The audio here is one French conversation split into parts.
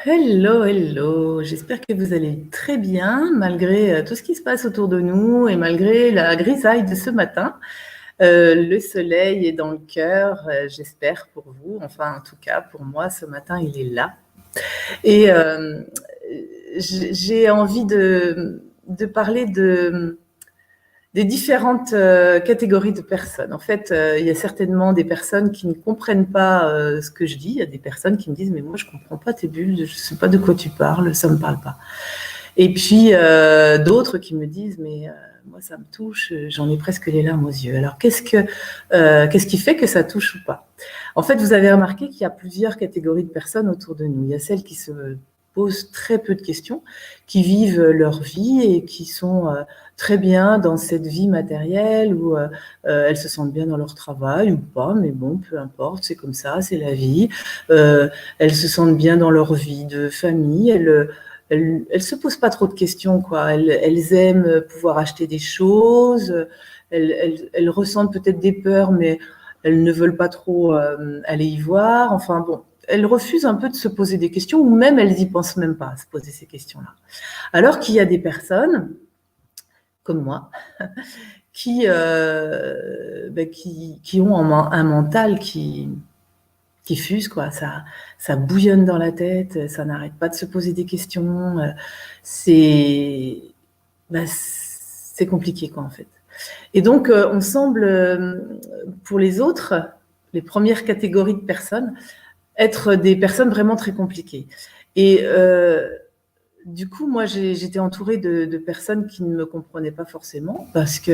Hello, hello. J'espère que vous allez très bien malgré tout ce qui se passe autour de nous et malgré la grisaille de ce matin. Le soleil est dans le cœur, j'espère pour vous. Enfin, en tout cas, pour moi, ce matin, il est là. Et j'ai envie de parler des différentes catégories de personnes. En fait, il y a certainement des personnes qui ne comprennent pas ce que je dis. Il y a des personnes qui me disent « mais moi, je ne comprends pas tes bulles, je ne sais pas de quoi tu parles, ça ne me parle pas ». Et puis, d'autres qui me disent « mais moi, ça me touche, j'en ai presque les larmes aux yeux ». Alors, qu'est-ce qui fait que ça touche ou pas? En fait, vous avez remarqué qu'il y a plusieurs catégories de personnes autour de nous. Il y a celles qui se posent très peu de questions, qui vivent leur vie et qui sont très bien dans cette vie matérielle où elles se sentent bien dans leur travail ou pas, mais bon, peu importe, c'est comme ça, c'est la vie. Elles se sentent bien dans leur vie de famille, elles se posent pas trop de questions, quoi. Elles aiment pouvoir acheter des choses, elles ressentent peut-être des peurs, mais elles ne veulent pas trop aller y voir. Enfin bon, elles refusent un peu de se poser des questions, ou même elles y pensent même pas à se poser ces questions-là. Alors qu'il y a des personnes comme moi qui ont un mental qui fuse, quoi. Ça bouillonne dans la tête, ça n'arrête pas de se poser des questions. C'est compliqué, quoi, en fait. Et donc, on semble, pour les autres, les premières catégories de personnes, être des personnes vraiment très compliquées. Et du coup, moi, j'étais entourée de personnes qui ne me comprenaient pas forcément, parce que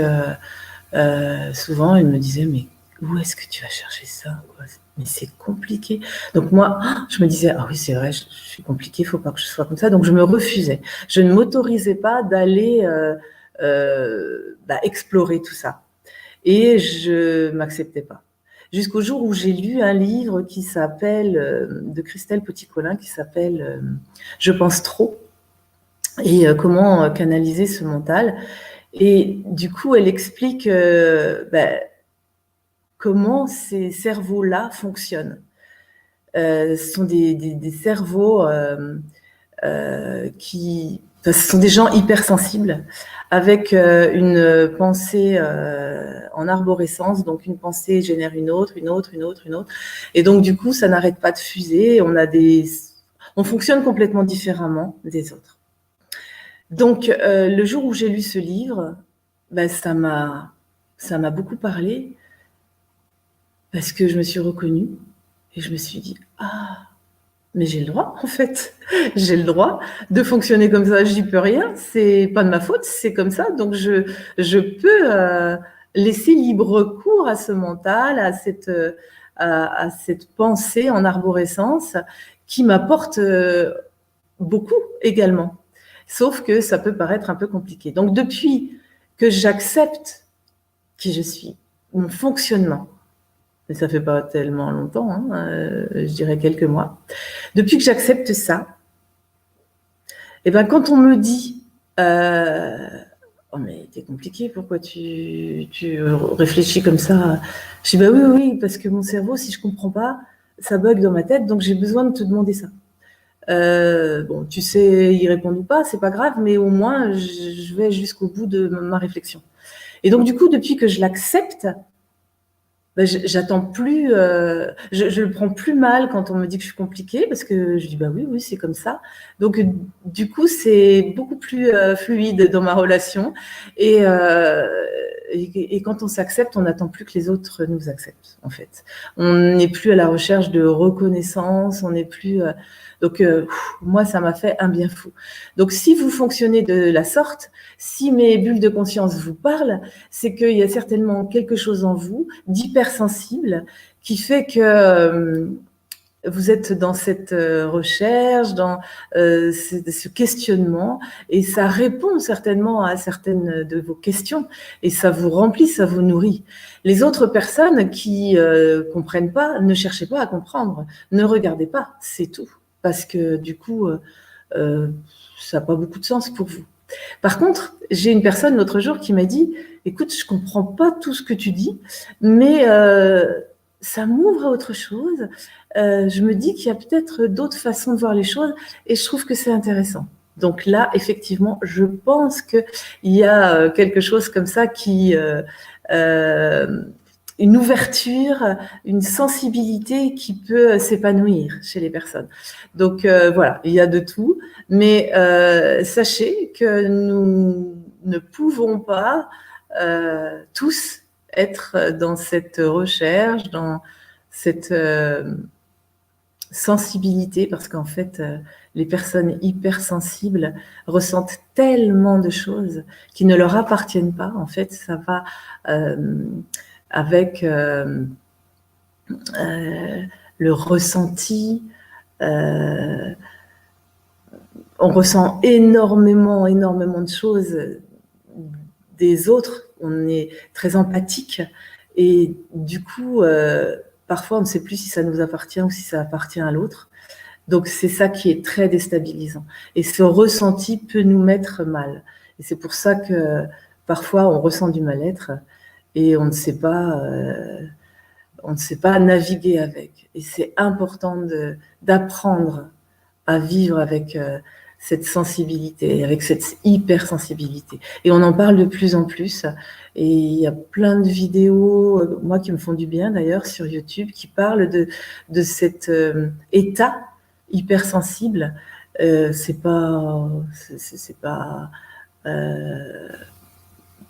souvent, elles me disaient « mais où est-ce que tu vas chercher ça, quoi ? Mais c'est compliqué ». Donc moi, je me disais « ah oui, c'est vrai, je suis compliquée, il ne faut pas que je sois comme ça ». Donc je me refusais. Je ne m'autorisais pas d'aller explorer tout ça. Et je ne m'acceptais pas. Jusqu'au jour où j'ai lu un livre qui s'appelle, de Christelle Petit-Colin, qui s'appelle « Je pense trop » et comment canaliser ce mental. Et du coup, elle explique comment ces cerveaux-là fonctionnent. Ce sont des cerveaux ce sont des gens hypersensibles avec une pensée en arborescence, donc une pensée génère une autre. Et donc du coup, ça n'arrête pas de fuser, on fonctionne complètement différemment des autres. Donc le jour où j'ai lu ce livre, ça m'a beaucoup parlé, parce que je me suis reconnue et je me suis dit « ah, mais j'ai le droit, en fait. J'ai le droit de fonctionner comme ça, j'y peux rien, c'est pas de ma faute, c'est comme ça. Donc je peux laisser libre cours à ce mental, à cette pensée en arborescence qui m'apporte beaucoup également. Sauf que ça peut paraître un peu compliqué. Donc depuis que j'accepte qui je suis, mon fonctionnement, mais ça fait pas tellement longtemps, je dirais quelques mois. Depuis que j'accepte ça, et quand on me dit oh mais t'es compliqué, pourquoi tu réfléchis comme ça? Je dis oui, parce que mon cerveau, si je comprends pas, ça bug dans ma tête, donc j'ai besoin de te demander ça. Bon, tu sais y répondre ou pas, c'est pas grave, mais au moins je vais jusqu'au bout de ma réflexion. Et donc du coup, depuis que je l'accepte, j'attends plus, je le prends plus mal quand on me dit que je suis compliquée, parce que je dis oui, c'est comme ça. Donc du coup, c'est beaucoup plus fluide dans ma relation. Et quand on s'accepte, on n'attend plus que les autres nous acceptent, en fait. On n'est plus à la recherche de reconnaissance, on n'est plus... donc moi, ça m'a fait un bien fou. Donc si vous fonctionnez de la sorte, si mes bulles de conscience vous parlent, c'est qu'il y a certainement quelque chose en vous d'hypersensible qui fait que vous êtes dans cette recherche, dans ce questionnement, et ça répond certainement à certaines de vos questions, et ça vous remplit, ça vous nourrit. Les autres personnes qui comprennent pas, ne cherchez pas à comprendre, ne regardez pas, c'est tout, parce que du coup, ça n'a pas beaucoup de sens pour vous. Par contre, j'ai une personne l'autre jour qui m'a dit « écoute, je comprends pas tout ce que tu dis, mais ça m'ouvre à autre chose. je me dis qu'il y a peut-être d'autres façons de voir les choses et je trouve que c'est intéressant. Donc là, effectivement, je pense qu'il y a quelque chose comme ça qui... une ouverture, une sensibilité qui peut s'épanouir chez les personnes. Donc voilà, il y a de tout, mais sachez que nous ne pouvons pas tous être dans cette recherche, dans cette sensibilité, parce qu'en fait, les personnes hypersensibles ressentent tellement de choses qui ne leur appartiennent pas. En fait, ça va avec le ressenti. On ressent énormément de choses des autres. On est très empathique et du coup, parfois, on ne sait plus si ça nous appartient ou si ça appartient à l'autre. Donc, c'est ça qui est très déstabilisant. Et ce ressenti peut nous mettre mal. Et c'est pour ça que parfois, on ressent du mal-être et on ne sait pas naviguer avec. Et c'est important d'apprendre à vivre avec cette sensibilité, avec cette hypersensibilité. Et on en parle de plus en plus. Et il y a plein de vidéos, moi qui me font du bien d'ailleurs, sur YouTube, qui parlent de cet état hypersensible. C'est pas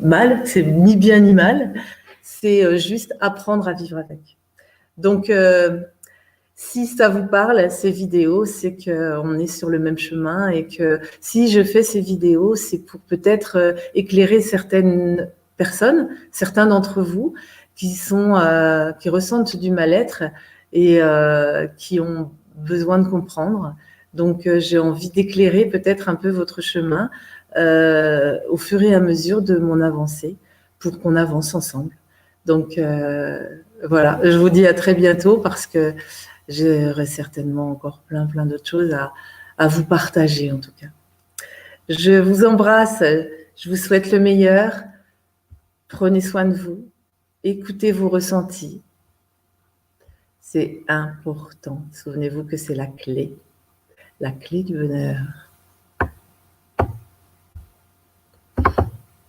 mal, c'est ni bien ni mal. C'est juste apprendre à vivre avec. Donc, si ça vous parle, ces vidéos, c'est qu'on est sur le même chemin et que si je fais ces vidéos, c'est pour peut-être éclairer certaines personnes, certains d'entre vous qui ressentent du mal-être et qui ont besoin de comprendre. Donc, j'ai envie d'éclairer peut-être un peu votre chemin au fur et à mesure de mon avancée pour qu'on avance ensemble. Donc, voilà, je vous dis à très bientôt parce que j'aurai certainement encore plein d'autres choses à vous partager en tout cas. Je vous embrasse, je vous souhaite le meilleur. Prenez soin de vous, écoutez vos ressentis. C'est important. Souvenez-vous que c'est la clé du bonheur.